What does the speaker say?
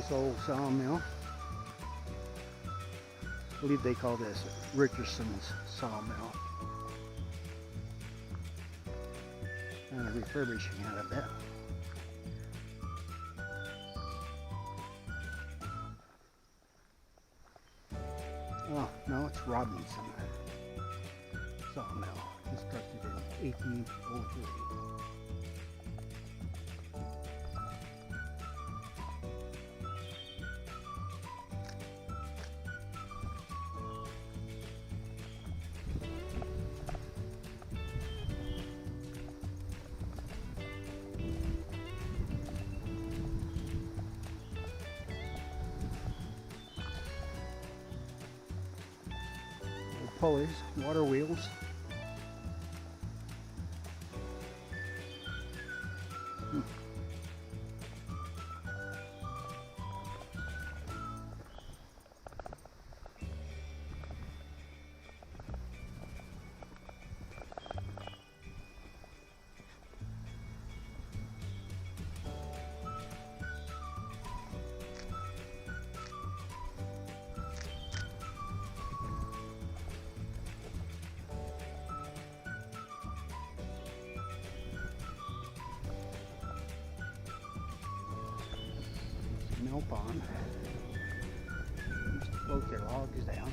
Nice old sawmill. I believe they call this Richardson's sawmill. Kind of refurbishing it a bit. Oh, no, it's Robinson sawmill, constructed in 1803. Pulleys, water wheels. Mill pond. Used to float their logs down.